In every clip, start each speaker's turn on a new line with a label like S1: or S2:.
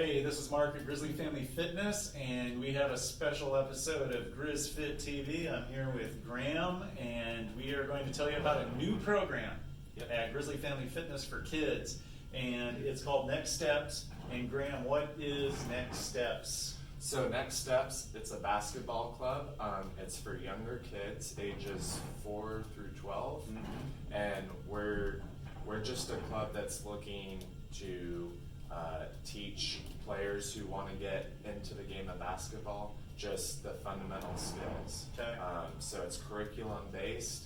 S1: Hey, this is Mark at Grizzly Family Fitness, and we have a special episode of Grizz Fit TV. I'm here with Graham, and we are going to tell you about a new program at Grizzly Family Fitness for kids, and it's called Next Steps. And Graham, what is Next Steps?
S2: So Next Steps, it's a basketball club. It's for younger kids, ages 4 through 12, and we're just a club that's looking to teach players who want to get into the game of basketball just the fundamental skills.
S1: Okay.
S2: So it's curriculum based,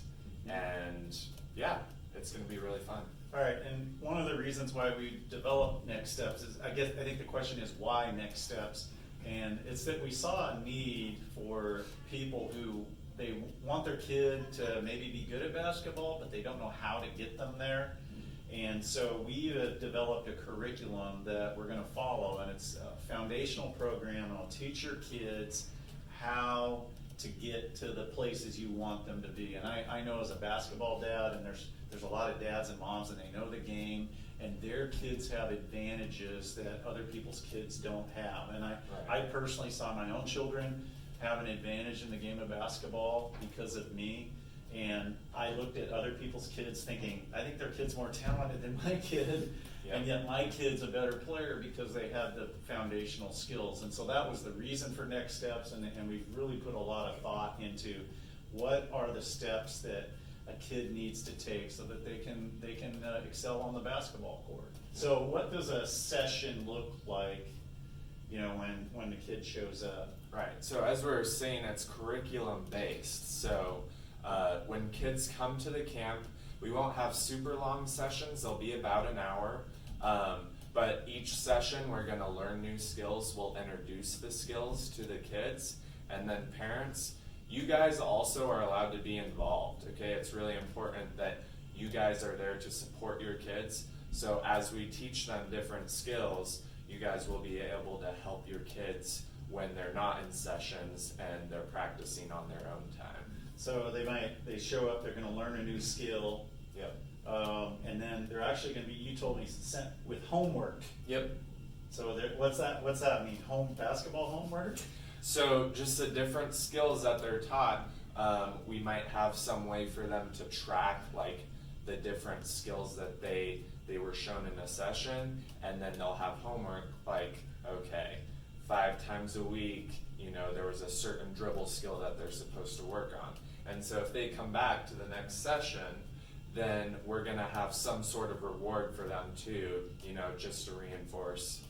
S2: and yeah, it's going to be really fun.
S1: All right, and one of the reasons why we developed Next Steps is, I think the question is why Next Steps? And it's that we saw a need for people who they want their kid to maybe be good at basketball, but they don't know how to get them there. And so we developed a curriculum that we're going to follow, and it's a foundational program, and I'll teach your kids how to get to the places you want them to be. And I know as a basketball dad, and there's a lot of dads and moms, and they know the game, and their kids have advantages that other people's kids don't have. And I personally saw my own children have an advantage in the game of basketball because of me. And I looked at other people's kids thinking, I think their kid's more talented than my kid, and yet my kid's a better player because they have the foundational skills. And so that was the reason for Next Steps, and we've really put a lot of thought into what are the steps that a kid needs to take so that they can excel on the basketball court. So what does a session look like, when the kid shows up?
S2: Right, so as we were saying, it's curriculum based. So when kids come to the camp, we won't have super long sessions, they'll be about an hour. But each session we're going to learn new skills, we'll introduce the skills to the kids, and then parents, you guys also are allowed to be involved, okay? It's really important that you guys are there to support your kids. So as we teach them different skills, you guys will be able to help your kids when they're not in sessions and they're practicing on their own time.
S1: So they show up, they're going to learn a new skill.
S2: Yep.
S1: And then they're actually going to be, you told me, sent with homework.
S2: Yep.
S1: So what's that mean? Basketball homework?
S2: So just the different skills that they're taught, we might have some way for them to track like the different skills that they were shown in a session, and then they'll have homework like, okay, 5 times a week, there was a certain dribble skill that they're supposed to work on. And so if they come back to the next session, then we're going to have some sort of reward for them too, just to reinforce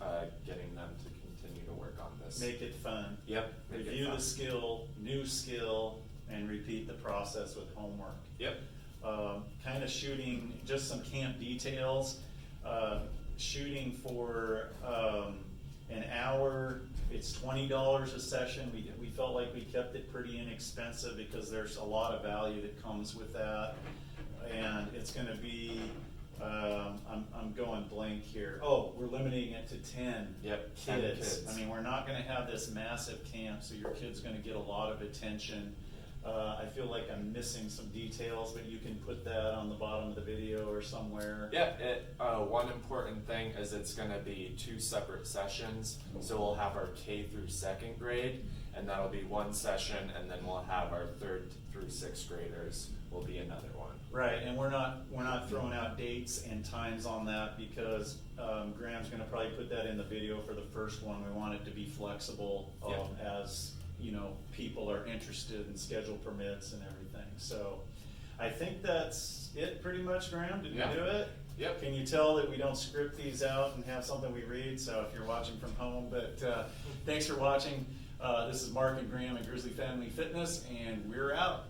S2: getting them to continue to work on this.
S1: Make it fun.
S2: Yep.
S1: Review the skill, new skill, and repeat the process with homework.
S2: Yep.
S1: Kind of shooting, just some camp details, shooting for an hour. It's $20 a session. We felt like we kept it pretty inexpensive because there's a lot of value that comes with that. And it's going to be, I'm going blank here. Oh, we're limiting it to 10
S2: kids.
S1: 10 kids. I mean, we're not going to have this massive camp, so your kid's going to get a lot of attention. I feel like I'm missing some details, but you can put that on the bottom of the video or somewhere.
S2: Yeah, one important thing is it's going to be 2 separate sessions. So we'll have our K through 2nd grade, and that'll be one session, and then we'll have our 3rd through 6th graders will be another one.
S1: Right, and we're not throwing out dates and times on that because Graham's going to probably put that in the video for the first one. We want it to be flexible as people are interested and schedule permits and everything. So I think that's it pretty much, Graham. Did we do it?
S2: Yep.
S1: Can you tell that we don't script these out and have something we read? So if you're watching from home, but thanks for watching. This is Mark and Graham at Grizzly Family Fitness, and we're out.